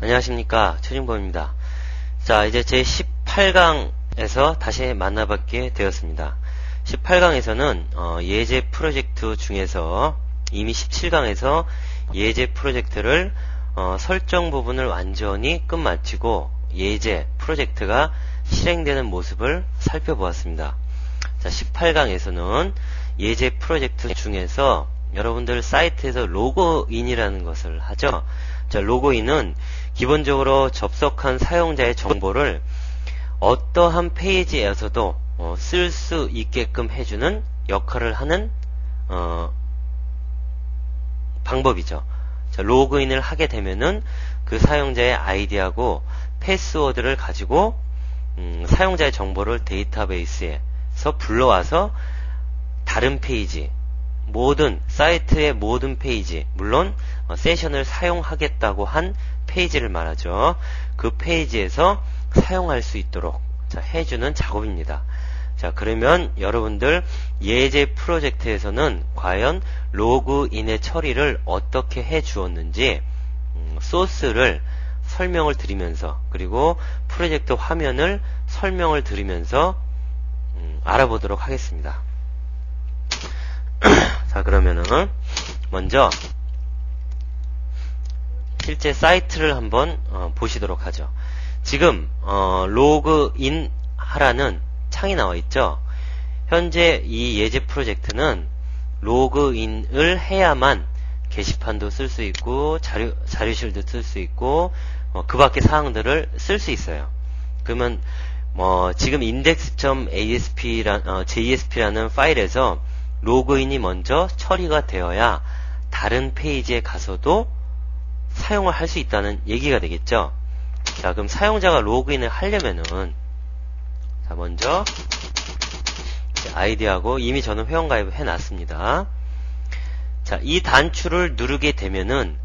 안녕하십니까, 최진범입니다. 자, 이제 제 18강에서 다시 만나뵙게 되었습니다. 18강에서는 예제 프로젝트 중에서 이미 17강에서 예제 프로젝트를 설정 부분을 완전히 끝마치고 예제 프로젝트가 실행되는 모습을 살펴보았습니다. 자, 18강에서는 예제 프로젝트 중에서 여러분들 사이트에서 로그인이라는 것을 하죠. 자, 로그인은 기본적으로 접속한 사용자의 정보를 어떠한 페이지에서도 쓸 수 있게끔 해주는 역할을 하는 방법이죠. 자, 로그인을 하게 되면은 그 사용자의 아이디하고 패스워드를 가지고 사용자의 정보를 데이터베이스에서 불러와서 다른 페이지, 모든 사이트의 모든 페이지, 물론 세션을 사용하겠다고 한 페이지를 말하죠. 그 페이지에서 사용할 수 있도록 해주는 작업입니다. 자, 그러면 여러분들 예제 프로젝트에서는 과연 로그인의 처리를 어떻게 해 주었는지 소스를 설명을 드리면서, 그리고 프로젝트 화면을 설명을 드리면서 알아보도록 하겠습니다. 자, 그러면은 먼저 실제 사이트를 한번 보시도록 하죠. 지금 로그인 하라는 창이 나와 있죠. 현재 이 예제 프로젝트는 로그인을 해야만 게시판도 쓸 수 있고 자료실도 쓸 수 있고 그 밖의 사항들을 쓸 수 있어요. 그러면 지금 index.jesp라는 파일에서 로그인이 먼저 처리가 되어야 다른 페이지에 가서도 사용을 할 수 있다는 얘기가 되겠죠. 자, 그럼 사용자가 로그인을 하려면은, 자, 먼저 아이디하고 이미 저는 회원가입을 해놨습니다. 자, 이 단추를 누르게 되면은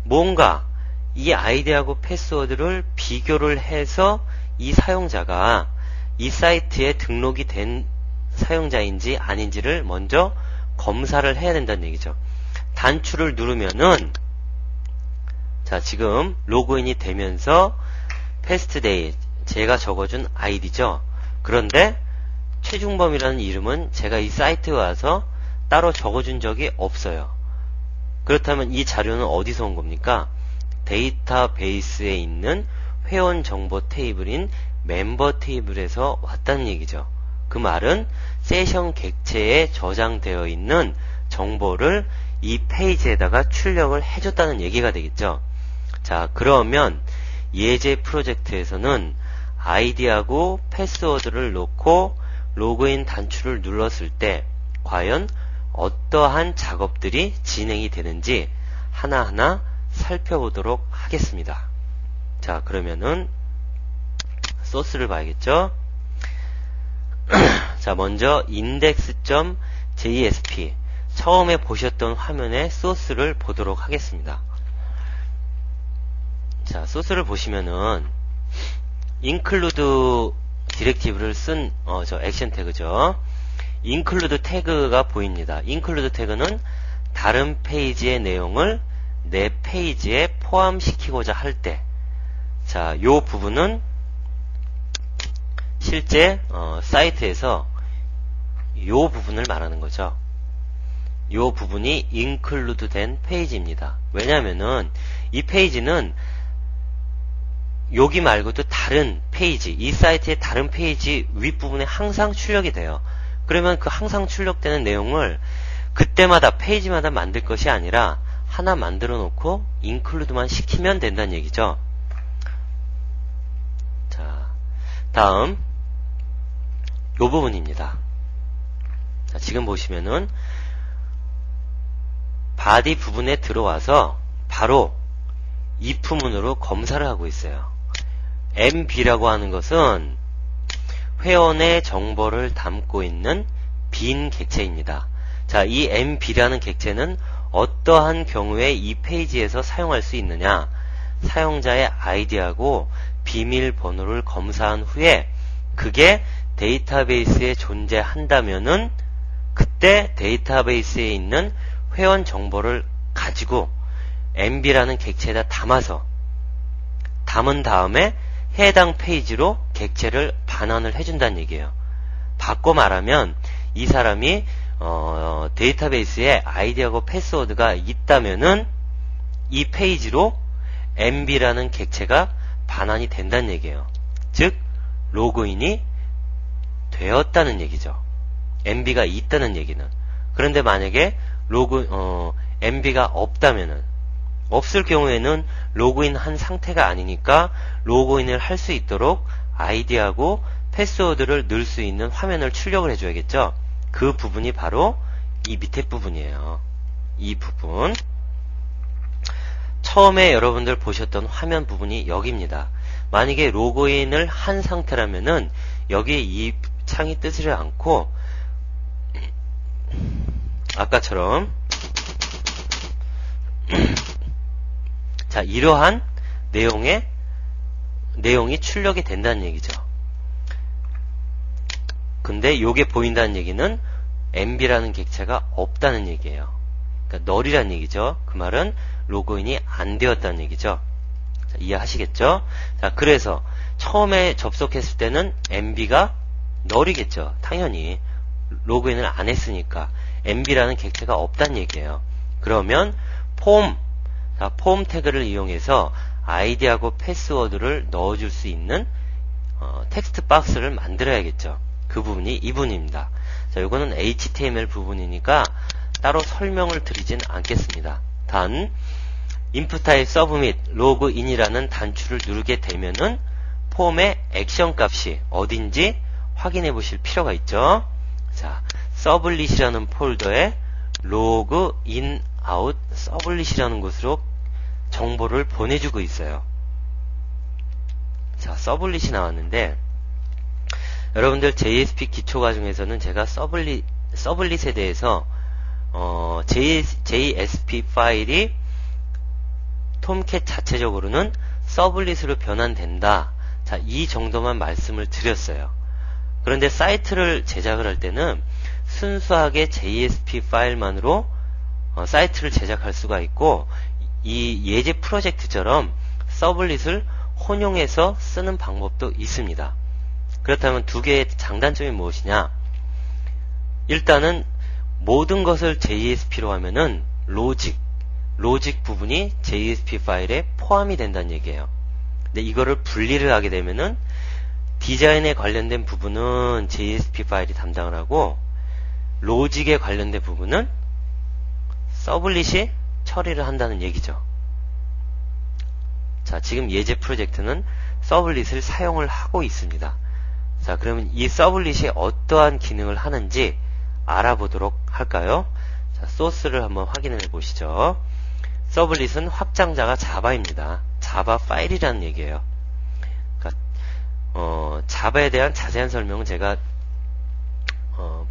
뭔가 이 아이디하고 패스워드를 비교를 해서 이 사용자가 이 사이트에 등록이 된 사용자인지 아닌지를 먼저 검사를 해야 된다는 얘기죠. 단추를 누르면은, 자, 지금 로그인이 되면서 패스트데이, 제가 적어준 아이디죠. 그런데 최중범이라는 이름은 제가 이 사이트에 와서 따로 적어준 적이 없어요. 그렇다면 이 자료는 어디서 온 겁니까? 데이터베이스에 있는 회원 정보 테이블인 멤버 테이블에서 왔다는 얘기죠. 그 말은 세션 객체에 저장되어 있는 정보를 이 페이지에다가 출력을 해줬다는 얘기가 되겠죠. 자, 그러면 예제 프로젝트에서는 아이디하고 패스워드를 넣고 로그인 단추를 눌렀을 때 과연 어떠한 작업들이 진행이 되는지 하나하나 살펴보도록 하겠습니다. 자, 그러면은 소스를 봐야겠죠. 자, 먼저 index.jsp 처음에 보셨던 화면의 소스를 보도록 하겠습니다. 자, 소스를 보시면은 include 디렉티브를 쓴 저 액션 태그죠. include 태그가 보입니다. include 태그는 다른 페이지의 내용을 내 페이지에 포함시키고자 할 때, 자, 요 부분은 실제 사이트에서 요 부분을 말하는 거죠. 요 부분이 include 된 페이지입니다. 왜냐면은 이 페이지는 여기 말고도 다른 페이지, 이 사이트의 다른 페이지 윗부분에 항상 출력이 돼요. 그러면 그 항상 출력되는 내용을 그때마다 페이지마다 만들 것이 아니라 하나 만들어 놓고 include만 시키면 된다는 얘기죠. 자, 다음 요 부분입니다. 자, 지금 보시면은 바디 부분에 들어와서 바로 if문으로 검사를 하고 있어요. mb라고 하는 것은 회원의 정보를 담고 있는 빈 객체입니다. 자, 이 mb라는 객체는 어떠한 경우에 이 페이지에서 사용할 수 있느냐, 사용자의 아이디하고 비밀번호를 검사한 후에 그게 데이터베이스에 존재한다면은 그때 데이터베이스에 있는 회원 정보를 가지고 mb라는 객체에다 담아서 담은 다음에 해당 페이지로 객체를 반환을 해준다는 얘기예요. 바꿔 말하면 이 사람이 데이터베이스에 아이디하고 패스워드가 있다면은 이 페이지로 MB라는 객체가 반환이 된다는 얘기예요. 즉 로그인이 되었다는 얘기죠. MB가 있다는 얘기는. 그런데 만약에 MB가 없다면은, 없을 경우에는 로그인 한 상태가 아니니까 로그인을 할 수 있도록 아이디하고 패스워드를 넣을 수 있는 화면을 출력을 해줘야겠죠. 그 부분이 바로 이 밑에 부분이에요. 이 부분. 처음에 여러분들 보셨던 화면 부분이 여기입니다. 만약에 로그인을 한 상태라면은 여기에 이 창이 뜨지를 않고 아까처럼 자, 이러한 내용이 출력이 된다는 얘기죠. 근데 요게 보인다는 얘기는 MB라는 객체가 없다는 얘기예요. 그러니까 널이라는 얘기죠. 그 말은 로그인이 안 되었다는 얘기죠. 자, 이해하시겠죠? 자, 그래서 처음에 접속했을 때는 MB가 널이겠죠. 당연히 로그인을 안 했으니까 MB라는 객체가 없다는 얘기예요. 그러면 폼 태그를 이용해서 아이디하고 패스워드를 넣어줄 수 있는 텍스트 박스를 만들어야겠죠. 그 부분이 이 부분입니다. 자, 요거는 HTML 부분이니까 따로 설명을 드리진 않겠습니다. 단 input type submit 로그인이라는 단추를 누르게 되면은 폼의 액션 값이 어딘지 확인해 보실 필요가 있죠. 자, 서블릿이라는 폴더에 로그인 아웃 서블릿이라는 곳으로 정보를 보내주고 있어요. 자, 서블릿이 나왔는데 여러분들 JSP 기초과정에서는 제가 서블릿에 대해서 JSP 파일이 톰캣 자체적으로는 서블릿으로 변환된다. 자, 이 정도만 말씀을 드렸어요. 그런데 사이트를 제작을 할 때는 순수하게 JSP 파일만으로 사이트를 제작할 수가 있고, 이 예제 프로젝트처럼 서블릿을 혼용해서 쓰는 방법도 있습니다. 그렇다면 두 개의 장단점이 무엇이냐? 일단은 모든 것을 JSP로 하면은 로직 부분이 JSP 파일에 포함이 된다는 얘기예요. 근데 이거를 분리를 하게 되면은 디자인에 관련된 부분은 JSP 파일이 담당을 하고 로직에 관련된 부분은 서블릿이 처리를 한다는 얘기죠. 자, 지금 예제 프로젝트는 서블릿을 사용을 하고 있습니다. 자, 그러면 이 서블릿이 어떠한 기능을 하는지 알아보도록 할까요? 자, 소스를 한번 확인해 보시죠. 서블릿은 확장자가 자바입니다. 자바 파일이라는 얘기예요. 그러니까 자바에 대한 자세한 설명은 제가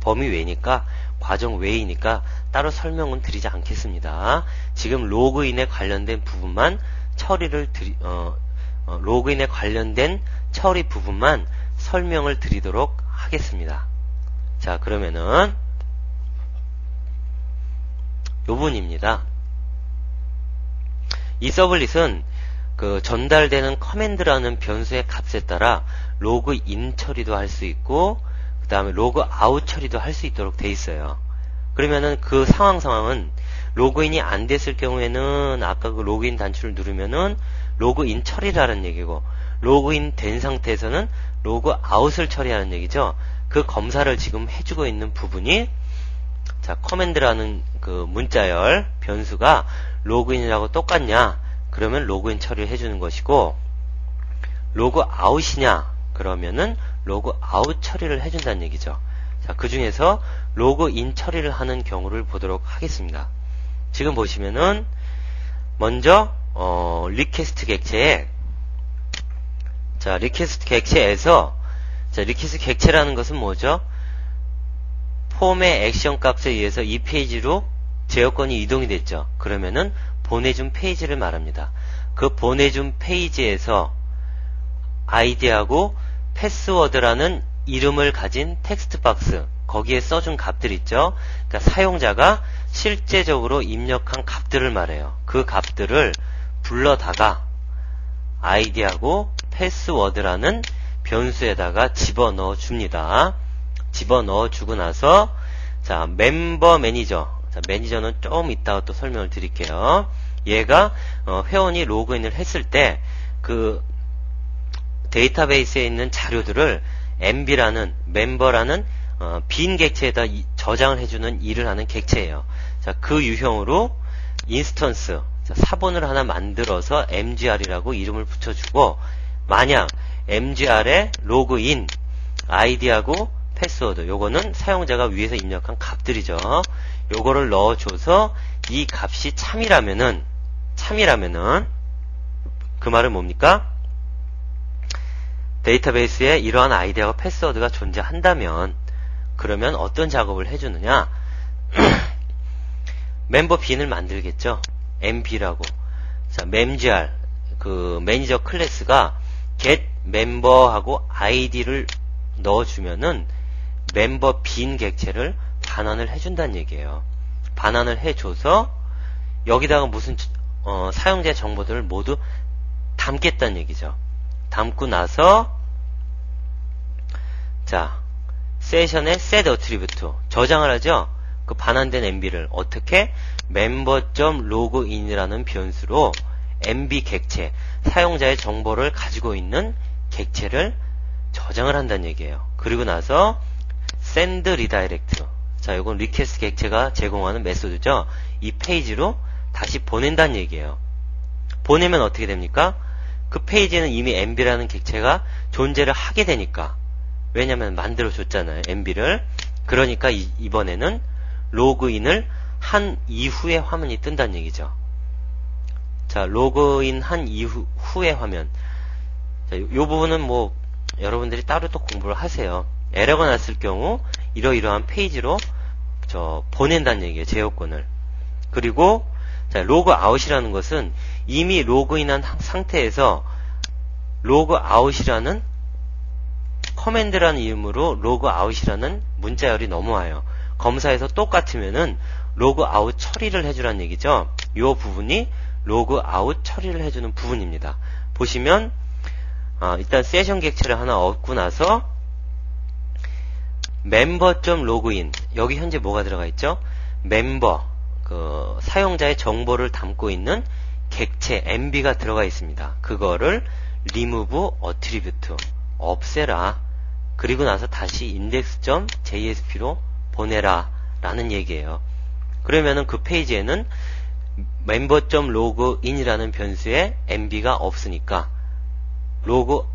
범위 외니까, 과정 외이니까 따로 설명은 드리지 않겠습니다. 지금 로그인에 관련된 부분만 로그인에 관련된 처리 부분만 설명을 드리도록 하겠습니다. 자, 그러면은 요 부분입니다. 이 서블릿은 그 전달되는 커맨드라는 변수의 값에 따라 로그인 처리도 할 수 있고 그 다음에 로그아웃 처리도 할 수 있도록 돼 있어요. 그러면은 그 상황은 로그인이 안 됐을 경우에는 아까 그 로그인 단추를 누르면은 로그인 처리라는 얘기고, 로그인 된 상태에서는 로그아웃을 처리하는 얘기죠. 그 검사를 지금 해주고 있는 부분이, 자, 커맨드라는 그 문자열 변수가 로그인이라고 똑같냐? 그러면 로그인 처리를 해주는 것이고, 로그아웃이냐? 그러면은 로그아웃 처리를 해준다는 얘기죠. 자, 그 중에서 로그인 처리를 하는 경우를 보도록 하겠습니다. 지금 보시면은 먼저 리퀘스트 객체에, 자, 리퀘스트 객체에서, 자, 리퀘스트 객체라는 것은 뭐죠? 폼의 액션 값에 의해서 이 페이지로 제어권이 이동이 됐죠. 그러면은 보내준 페이지를 말합니다. 그 보내준 페이지에서 아이디하고 패스워드라는 이름을 가진 텍스트 박스, 거기에 써준 값들 있죠. 그러니까 사용자가 실제적으로 입력한 값들을 말해요. 그 값들을 불러다가 아이디하고 패스워드라는 변수에다가 집어넣어 줍니다. 집어넣어 주고 나서 자, 멤버 매니저. 자, 매니저는 좀 이따가 또 설명을 드릴게요. 얘가 회원이 로그인을 했을 때 그 데이터베이스에 있는 자료들을 MB라는 멤버라는 빈 객체에다 저장을 해주는 일을 하는 객체예요. 자, 그 유형으로 인스턴스 사본을 하나 만들어서 MGR이라고 이름을 붙여주고, 만약 MGR에 로그인 아이디하고 패스워드, 요거는 사용자가 위에서 입력한 값들이죠. 요거를 넣어줘서 이 값이 참이라면은 그 말은 뭡니까? 데이터베이스에 이러한 아이디하고 패스워드가 존재한다면 그러면 어떤 작업을 해주느냐? 멤버 빈을 만들겠죠. MB라고. 자, memgr 그 매니저 클래스가 get 멤버하고 아이디를 넣어주면은 멤버 빈 객체를 반환을 해준다는 얘기예요. 반환을 해줘서 여기다가 무슨 사용자의 정보들을 모두 담겠다는 얘기죠. 담고 나서 자, 세션에 set attribute 저장을 하죠. 그 반환된 MB를 어떻게 member.login이라는 변수로 MB 객체, 사용자의 정보를 가지고 있는 객체를 저장을 한다는 얘기예요. 그리고 나서 send redirect. 자, 이건 request 객체가 제공하는 메소드죠. 이 페이지로 다시 보낸다는 얘기예요. 보내면 어떻게 됩니까? 그 페이지에는 이미 MB라는 객체가 존재를 하게 되니까. 왜냐면 만들어줬잖아요, MB를. 그러니까 이번에는 로그인을 한 이후의 화면이 뜬다는 얘기죠. 자, 로그인 한 이후의 화면. 자, 요 부분은 뭐 여러분들이 따로 또 공부를 하세요. 에러가 났을 경우 이러이러한 페이지로 보낸다는 얘기예요, 제어권을. 그리고 자, 로그아웃이라는 것은 이미 로그인한 상태에서 로그아웃이라는 커맨드라는 이름으로 로그아웃이라는 문자열이 넘어와요. 검사에서 똑같으면은 로그아웃 처리를 해주라는 얘기죠. 이 부분이 로그아웃 처리를 해주는 부분입니다. 보시면 일단 세션 객체를 하나 얻고 나서 member.login 여기 현재 뭐가 들어가 있죠? 멤버 그 사용자의 정보를 담고 있는 객체 MB가 들어가 있습니다. 그거를 remove attribute 없애라. 그리고 나서 다시 index.jsp로 보내라 라는 얘기예요. 그러면은 그 페이지에는 member.login이라는 변수에 MB가 없으니까 로그인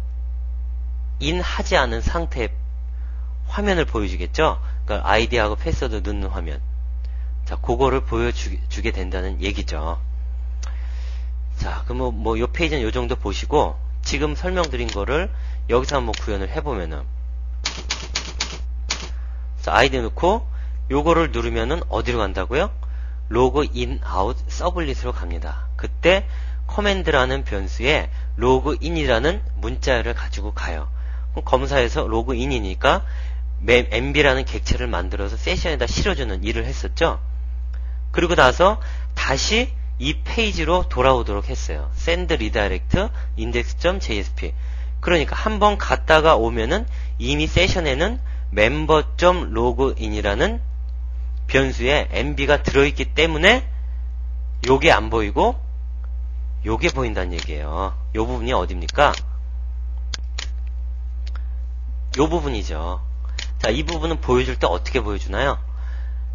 하지 않은 상태의 화면을 보여주겠죠. 그러니까 아이디하고 패스워드 넣는 화면. 자, 그거를 보여주게 된다는 얘기죠. 자, 그럼 뭐 요 페이지는 요 정도 보시고 지금 설명드린 거를 여기서 한번 구현을 해보면은, 자, 아이디 넣고 요거를 누르면은 어디로 간다고요? 로그인 아웃 서블릿으로 갑니다. 그때 커맨드라는 변수에 로그인이라는 문자열을 가지고 가요. 그럼 검사에서 로그인이니까 MB라는 객체를 만들어서 세션에다 실어주는 일을 했었죠. 그리고 나서 다시 이 페이지로 돌아오도록 했어요. send redirect index.jsp. 그러니까 한번 갔다가 오면은 이미 세션에는 member.login이라는 변수에 MB가 들어있기 때문에 요게 안 보이고 요게 보인다는 얘기예요. 요 부분이 어딥니까? 요 부분이죠. 자, 이 부분은 보여줄 때 어떻게 보여주나요?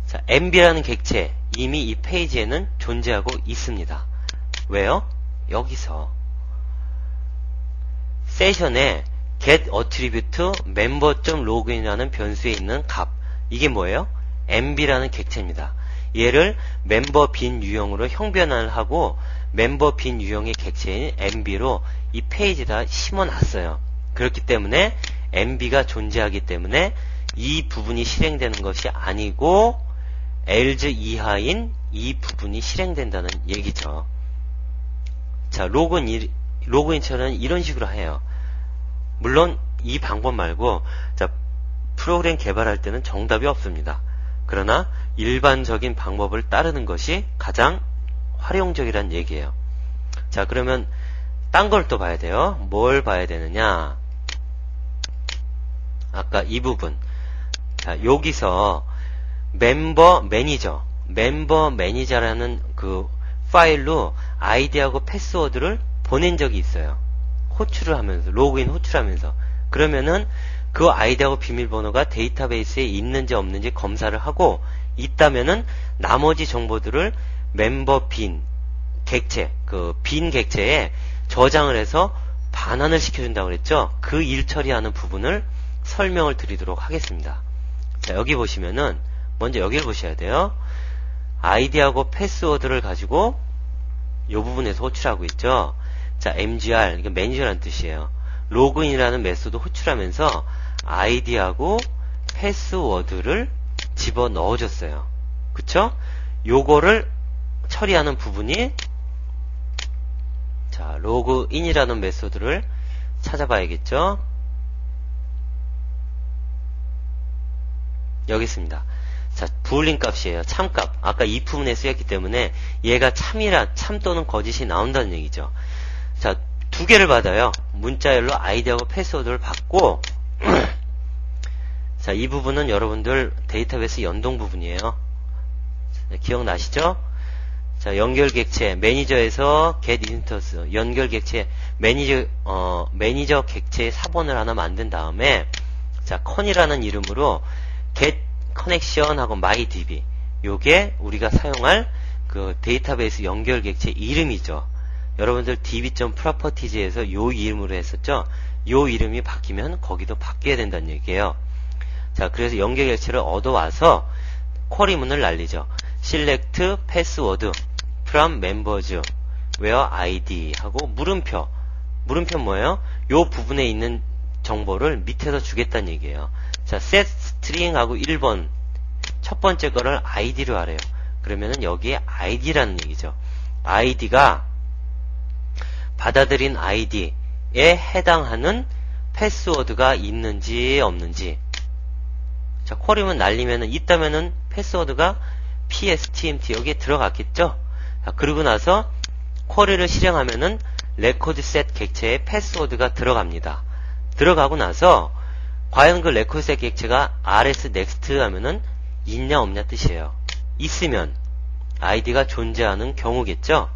자, MB라는 객체 이미 이 페이지에는 존재하고 있습니다. 왜요? 여기서 세션에 get attribute member.login이라는 변수에 있는 값, 이게 뭐예요? MB라는 객체입니다. 얘를 멤버 빈 유형으로 형변환을 하고 멤버 빈 유형의 객체인 MB로 이 페이지에다 심어놨어요. 그렇기 때문에 MB가 존재하기 때문에 이 부분이 실행되는 것이 아니고 else 이하인 이 부분이 실행된다는 얘기죠. 자, 로그인처럼 이런 식으로 해요. 물론 이 방법 말고 자, 프로그램 개발할 때는 정답이 없습니다. 그러나 일반적인 방법을 따르는 것이 가장 활용적이란 얘기예요. 자, 그러면 딴 걸 또 봐야 돼요. 뭘 봐야 되느냐? 아까 이 부분. 자, 여기서 멤버 매니저라는 그 파일로 아이디하고 패스워드를 보낸 적이 있어요. 호출을 하면서, 로그인 호출하면서. 그러면은 그 아이디하고 비밀번호가 데이터베이스에 있는지 없는지 검사를 하고, 있다면은 나머지 정보들을 멤버 빈 객체에 저장을 해서 반환을 시켜준다고 그랬죠? 그 일 처리하는 부분을 설명을 드리도록 하겠습니다. 자, 여기 보시면은, 먼저 여기를 보셔야 돼요. 아이디하고 패스워드를 가지고 이 부분에서 호출하고 있죠. 자, MGR, 이게 매니저라는 뜻이에요. 로그인이라는 메소드 호출하면서 아이디하고 패스워드를 집어 넣어줬어요. 그쵸? 요거를 처리하는 부분이, 자, 로그인이라는 메소드를 찾아봐야겠죠? 여기 있습니다. 자, 부울링 값이에요. 참값. 아까 이 부분에 쓰였기 때문에 얘가 참 또는 거짓이 나온다는 얘기죠. 자, 두 개를 받아요. 문자열로 아이디하고 패스워드를 받고, 자, 이 부분은 여러분들 데이터베이스 연동 부분이에요. 자, 기억나시죠? 자, 연결 객체, 매니저에서 get instance, 연결 객체, 매니저 객체의 사본을 하나 만든 다음에, 자, con이라는 이름으로 get connection 하고 mydb, 요게 우리가 사용할 그 데이터베이스 연결 객체 이름이죠. 여러분들 db.properties에서 요 이름으로 했었죠. 요 이름이 바뀌면 거기도 바뀌어야 된다는 얘기예요. 자, 그래서 연결 객체를 얻어와서 쿼리문을 날리죠. select password from members where id 하고 물음표 뭐예요? 요 부분에 있는 정보를 밑에서 주겠다는 얘기예요. 자, set string 하고 1번 첫 번째 거를 id로 하래요. 그러면은 여기에 id라는 얘기죠. id가 받아들인 id에 해당하는 패스워드가 있는지 없는지. 자, 쿼리문 날리면은 있다면은 패스워드가 pstmt 여기에 들어갔겠죠. 자, 그러고 나서 쿼리를 실행하면은 recordset 객체에 패스워드가 들어갑니다. 들어가고 나서 과연 그 recordset 객체가 rs next 하면은 있냐 없냐 뜻이에요. 있으면 id가 존재하는 경우겠죠.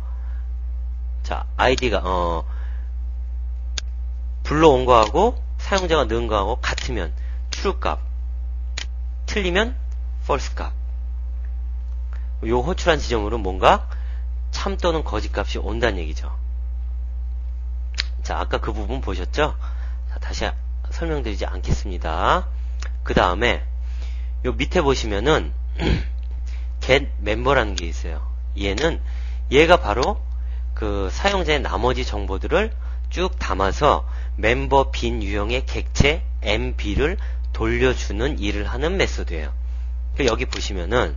자, id가 불러온 거하고 사용자가 넣은 거하고 같으면 true 값, 틀리면 false 값. 요 호출한 지점으로 뭔가 참 또는 거짓 값이 온다는 얘기죠. 자, 아까 그 부분 보셨죠? 자, 다시 설명드리지 않겠습니다. 그 다음에 요 밑에 보시면은 get member라는 게 있어요. 얘가 바로 그 사용자의 나머지 정보들을 쭉 담아서 멤버 빈 유형의 객체 mb를 돌려주는 일을 하는 메소드예요. 여기 보시면은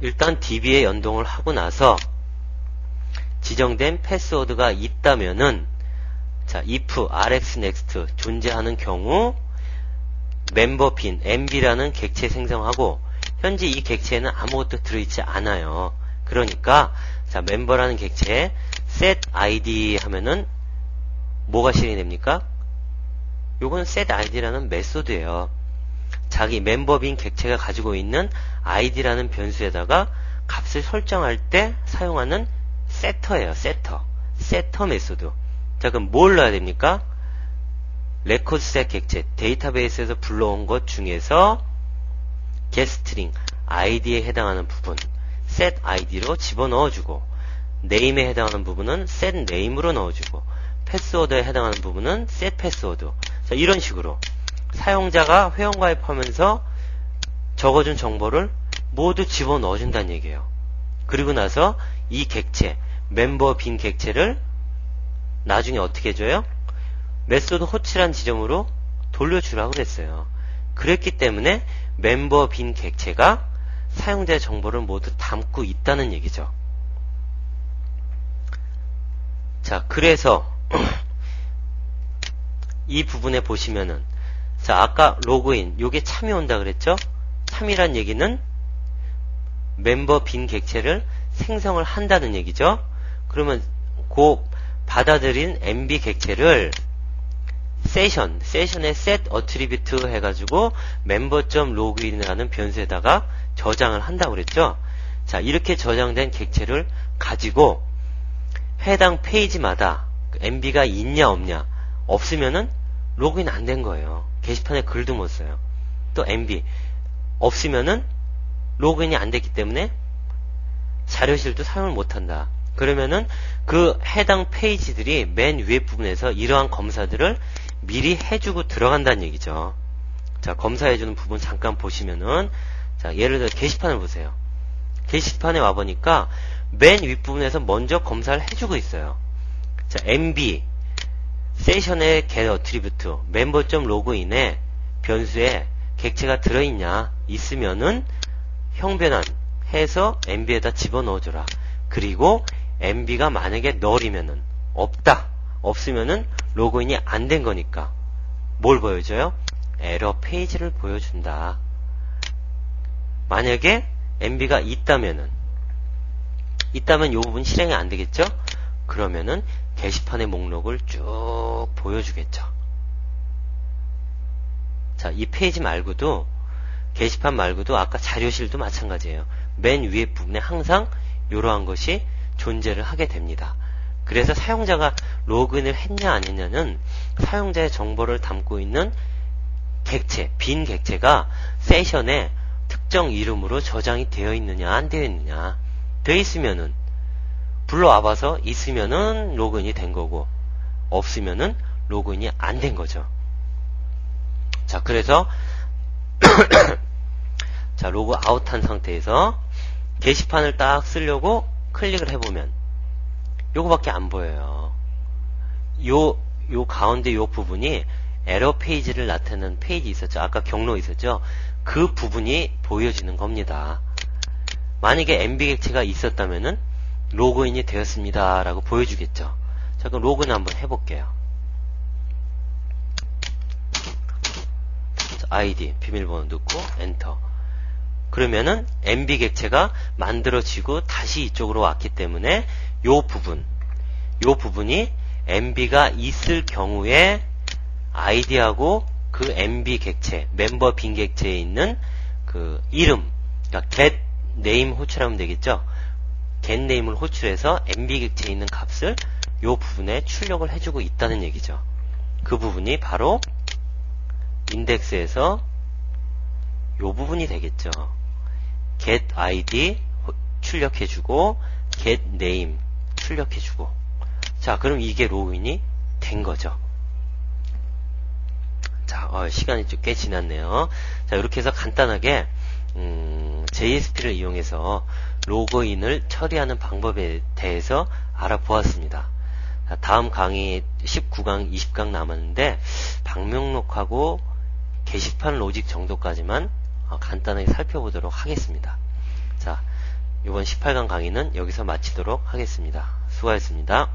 일단 db에 연동을 하고 나서 지정된 패스워드가 있다면은, 자, if rx next 존재하는 경우 멤버 빈 mb라는 객체 생성하고, 현재 이 객체에는 아무것도 들어있지 않아요. 그러니까 자, 멤버라는 객체에 set id 하면은 뭐가 실행이 됩니까? 요건 set id라는 메소드예요. 자기 멤버 빈 객체가 가지고 있는 id라는 변수에다가 값을 설정할 때 사용하는 setter예요. setter 메소드. 자, 그럼 뭘 넣어야 됩니까? recordset 객체, 데이터베이스에서 불러온 것 중에서 getString, id에 해당하는 부분 set id로 집어넣어주고, name에 해당하는 부분은 set name으로 넣어주고, 패스워드에 해당하는 부분은 set password. 자, 이런 식으로 사용자가 회원가입하면서 적어준 정보를 모두 집어넣어준다는 얘기예요. 그리고 나서 이 객체, 멤버 빈 객체를 나중에 어떻게 해줘요? 메소드 호출한 지점으로 돌려주라고 그랬어요. 그랬기 때문에 멤버 빈 객체가 사용자의 정보를 모두 담고 있다는 얘기죠. 자, 그래서 이 부분에 보시면은, 자, 아까 로그인, 요게 참이 온다 그랬죠? 참이란 얘기는 멤버 빈 객체를 생성을 한다는 얘기죠. 그러면 그 받아들인 MB 객체를 세션에 set attribute 해가지고 member.login이라는 변수에다가 저장을 한다고 그랬죠. 자, 이렇게 저장된 객체를 가지고 해당 페이지마다 MB가 있냐 없냐, 없으면은 로그인 안 된 거예요. 게시판에 글도 못 써요. 또 MB 없으면은 로그인이 안 됐기 때문에 자료실도 사용을 못 한다. 그러면은 그 해당 페이지들이 맨 위에 부분에서 이러한 검사들을 미리 해주고 들어간다는 얘기죠. 자, 검사해주는 부분 잠깐 보시면은, 자, 예를 들어 게시판을 보세요. 게시판에 와보니까 맨 윗부분에서 먼저 검사를 해주고 있어요. 자, MB 세션의 get attribute member.login에 변수에 객체가 들어있냐, 있으면은 형변환 해서 MB에다 집어넣어줘라. 그리고 MB가 만약에 null이면은 없다, 없으면은 로그인이 안 된 거니까 뭘 보여줘요? 에러 페이지를 보여준다. 만약에 MB가 있다면 이 부분 실행이 안 되겠죠? 그러면은 게시판의 목록을 쭉 보여주겠죠. 자, 이 페이지 말고도, 게시판 말고도 아까 자료실도 마찬가지예요. 맨 위에 부분에 항상 이러한 것이 존재를 하게 됩니다. 그래서 사용자가 로그인을 했냐 안 했냐는 사용자의 정보를 담고 있는 객체, 빈 객체가 세션에 특정 이름으로 저장이 되어 있느냐 안 되어 있느냐, 되어 있으면은 불러와봐서 있으면은 로그인이 된 거고, 없으면은 로그인이 안 된 거죠. 자, 그래서 자, 로그 아웃한 상태에서 게시판을 딱 쓰려고 클릭을 해보면 요거밖에 안 보여요. 요 가운데 요 부분이 에러 페이지를 나타내는 페이지 있었죠. 아까 경로 있었죠. 그 부분이 보여지는 겁니다. 만약에 MB 객체가 있었다면은 로그인이 되었습니다 라고 보여주겠죠. 자, 그럼 로그인 한번 해볼게요. 자, 아이디 비밀번호 넣고 엔터. 그러면은 MB 객체가 만들어지고 다시 이쪽으로 왔기 때문에 요 부분이 MB가 있을 경우에 아이디하고 그 MB 객체, 멤버 빈 객체에 있는 그 이름, 그러니까 get name 호출하면 되겠죠. get name을 호출해서 MB 객체에 있는 값을 요 부분에 출력을 해주고 있다는 얘기죠. 그 부분이 바로 인덱스에서 요 부분이 되겠죠. get id 출력해주고 get name 출력해주고. 자, 그럼 이게 로그인이 된 거죠. 자, 시간이 좀 꽤 지났네요. 자, 이렇게 해서 간단하게 JSP를 이용해서 로그인을 처리하는 방법에 대해서 알아보았습니다. 자, 다음 강의 19강, 20강 남았는데 방명록하고 게시판 로직 정도까지만 간단하게 살펴보도록 하겠습니다. 자, 이번 18강 강의는 여기서 마치도록 하겠습니다. 수고하셨습니다.